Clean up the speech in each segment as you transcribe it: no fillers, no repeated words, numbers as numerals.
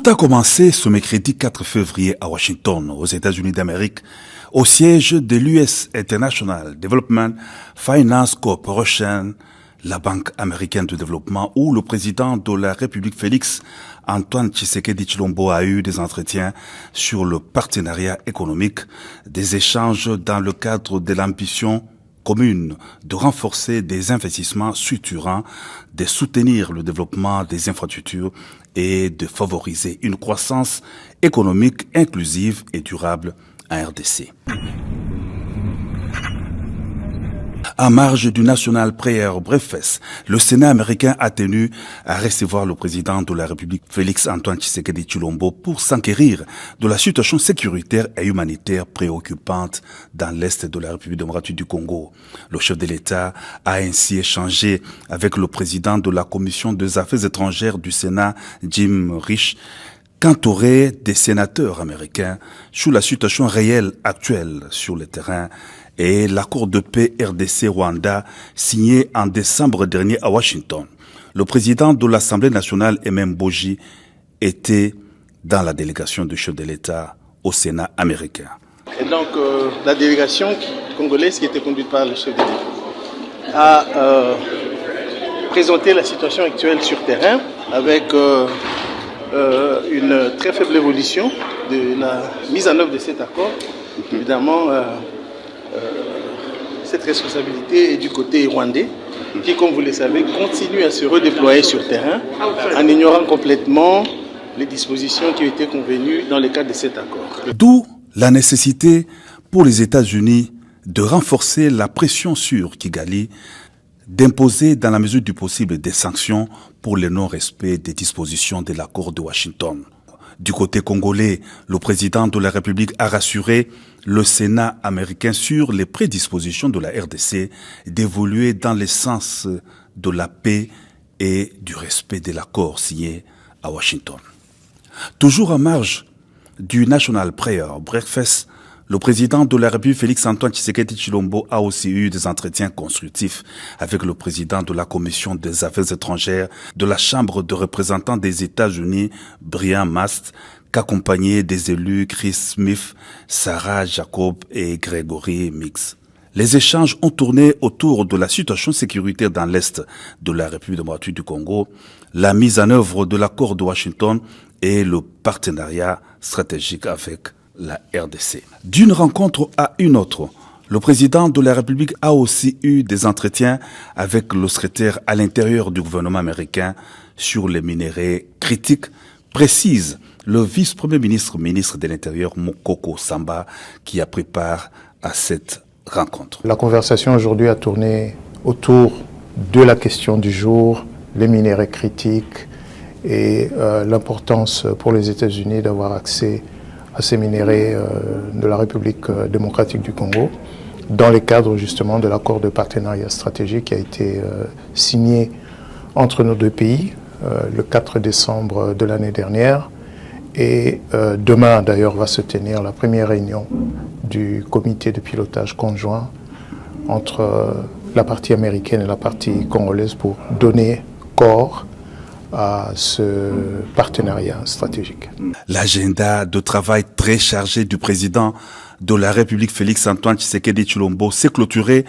Tout a commencé ce mercredi 4 février à Washington, aux États-Unis d'Amérique, au siège de l'US International Development Finance Corporation, la Banque américaine de développement, où le président de la République Félix Antoine Tshisekedi Tshilombo a eu des entretiens sur le partenariat économique, des échanges dans le cadre de l'ambition commune de renforcer des investissements structurants, de soutenir le développement des infrastructures et de favoriser une croissance économique inclusive et durable en RDC. En marge du National Prayer Breakfast, le Sénat américain a tenu à recevoir le président de la République, Félix Antoine Tshisekedi Tshilombo, pour s'enquérir de la situation sécuritaire et humanitaire préoccupante dans l'Est de la République démocratique du Congo. Le chef de l'État a ainsi échangé avec le président de la Commission des Affaires étrangères du Sénat, Jim Risch, quant au rôle des sénateurs américains sur la situation réelle actuelle sur le terrain et l'accord de paix RDC-Rwanda signé en décembre dernier à Washington. Le président de l'Assemblée nationale, Emem Boji, était dans la délégation du chef de l'État au Sénat américain. Et donc la délégation congolaise qui était conduite par le chef de l'État a présenté la situation actuelle sur terrain avec une très faible évolution de la mise en œuvre de cet accord. Évidemment, cette responsabilité est du côté rwandais, qui, comme vous le savez, continue à se redéployer sur terrain en ignorant complètement les dispositions qui ont été convenues dans le cadre de cet accord. D'où la nécessité pour les États-Unis de renforcer la pression sur Kigali, d'imposer dans la mesure du possible des sanctions pour le non-respect des dispositions de l'accord de Washington. Du côté congolais, le président de la République a rassuré le Sénat américain sur les prédispositions de la RDC d'évoluer dans le sens de la paix et du respect de l'accord signé à Washington. Toujours en marge du National Prayer Breakfast, le président de la République, Félix Antoine Tshisekedi Tshilombo, a aussi eu des entretiens constructifs avec le président de la Commission des Affaires étrangères de la Chambre de représentants des États-Unis, Brian Mast, qu'accompagnaient des élus Chris Smith, Sarah Jacob et Gregory Mix. Les échanges ont tourné autour de la situation sécuritaire dans l'Est de la République démocratique du Congo, la mise en œuvre de l'accord de Washington et le partenariat stratégique avec la RDC. D'une rencontre à une autre, le président de la République a aussi eu des entretiens avec le secrétaire à l'intérieur du gouvernement américain sur les minerais critiques, précise le vice-premier ministre de l'Intérieur, Mokoko Samba, qui a pris part à cette rencontre. La conversation aujourd'hui a tourné autour de la question du jour, les minerais critiques et l'importance pour les États-Unis d'avoir accès à ces minerais de la République démocratique du Congo, dans le cadre justement de l'accord de partenariat stratégique qui a été signé entre nos deux pays le 4 décembre de l'année dernière. Et demain d'ailleurs va se tenir la première réunion du comité de pilotage conjoint entre la partie américaine et la partie congolaise pour donner corps à ce partenariat stratégique. L'agenda de travail très chargé du président de la République Félix Antoine Tshisekedi Tshilombo s'est clôturé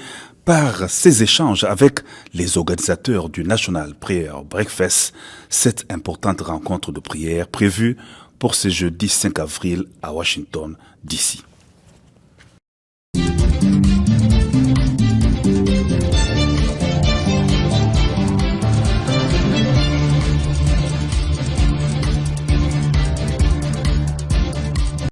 par ces échanges avec les organisateurs du National Prayer Breakfast, cette importante rencontre de prière prévue pour ce jeudi 5 avril à Washington, D.C.